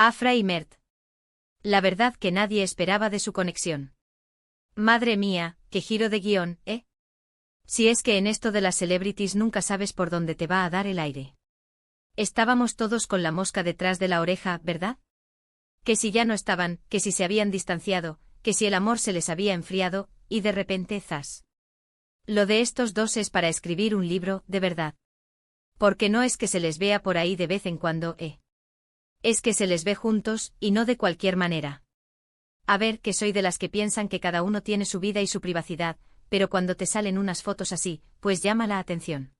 Afra y Mert. La verdad que nadie esperaba de su conexión. Madre mía, qué giro de guión, ¿eh? Si es que en esto de las celebrities nunca sabes por dónde te va a dar el aire. Estábamos todos con la mosca detrás de la oreja, ¿verdad? Que si ya no estaban, que si se habían distanciado, que si el amor se les había enfriado, y de repente, zas. Lo de estos dos es para escribir un libro, de verdad. Porque no es que se les vea por ahí de vez en cuando, Es que se les ve juntos, y no de cualquier manera. A ver, que soy de las que piensan que cada uno tiene su vida y su privacidad, pero cuando te salen unas fotos así, pues llama la atención.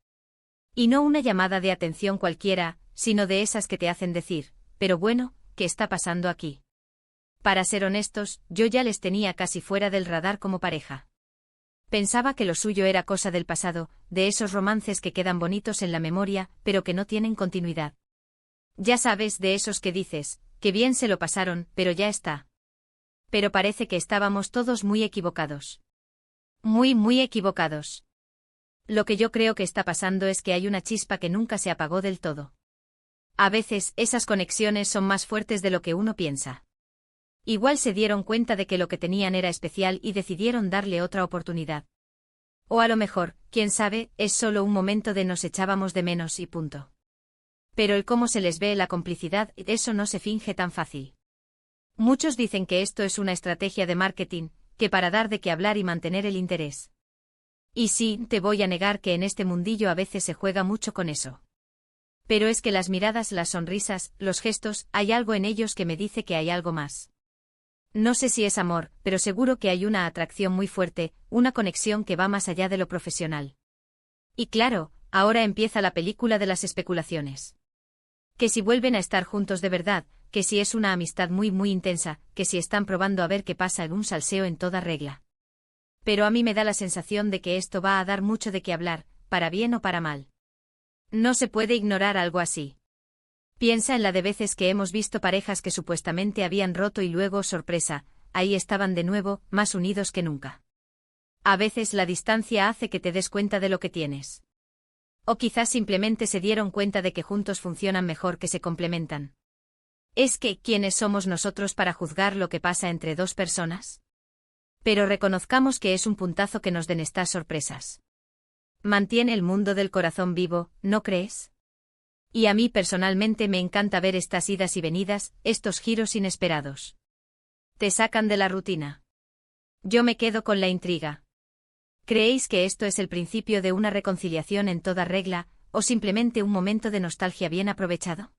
Y no una llamada de atención cualquiera, sino de esas que te hacen decir, pero bueno, ¿qué está pasando aquí? Para ser honestos, yo ya les tenía casi fuera del radar como pareja. Pensaba que lo suyo era cosa del pasado, de esos romances que quedan bonitos en la memoria, pero que no tienen continuidad. Ya sabes, de esos que dices, que bien se lo pasaron, pero ya está. Pero parece que estábamos todos muy equivocados. Muy equivocados. Lo que yo creo que está pasando es que hay una chispa que nunca se apagó del todo. A veces, esas conexiones son más fuertes de lo que uno piensa. Igual se dieron cuenta de que lo que tenían era especial y decidieron darle otra oportunidad. O a lo mejor, quién sabe, es solo un momento de nos echábamos de menos y punto. Pero el cómo se les ve la complicidad, eso no se finge tan fácil. Muchos dicen que esto es una estrategia de marketing, que para dar de qué hablar y mantener el interés. Y sí, te voy a negar que en este mundillo a veces se juega mucho con eso. Pero es que las miradas, las sonrisas, los gestos, hay algo en ellos que me dice que hay algo más. No sé si es amor, pero seguro que hay una atracción muy fuerte, una conexión que va más allá de lo profesional. Y claro, ahora empieza la película de las especulaciones. Que si vuelven a estar juntos de verdad, que si es una amistad muy intensa, que si están probando a ver qué pasa en un salseo en toda regla. Pero a mí me da la sensación de que esto va a dar mucho de qué hablar, para bien o para mal. No se puede ignorar algo así. Piensa en la de veces que hemos visto parejas que supuestamente habían roto y luego, sorpresa, ahí estaban de nuevo, más unidos que nunca. A veces la distancia hace que te des cuenta de lo que tienes. O quizás simplemente se dieron cuenta de que juntos funcionan mejor, que se complementan. ¿Es que quiénes somos nosotros para juzgar lo que pasa entre dos personas? Pero reconozcamos que es un puntazo que nos den estas sorpresas. Mantiene el mundo del corazón vivo, ¿no crees? Y a mí personalmente me encanta ver estas idas y venidas, estos giros inesperados. Te sacan de la rutina. Yo me quedo con la intriga. ¿Creéis que esto es el principio de una reconciliación en toda regla, o simplemente un momento de nostalgia bien aprovechado?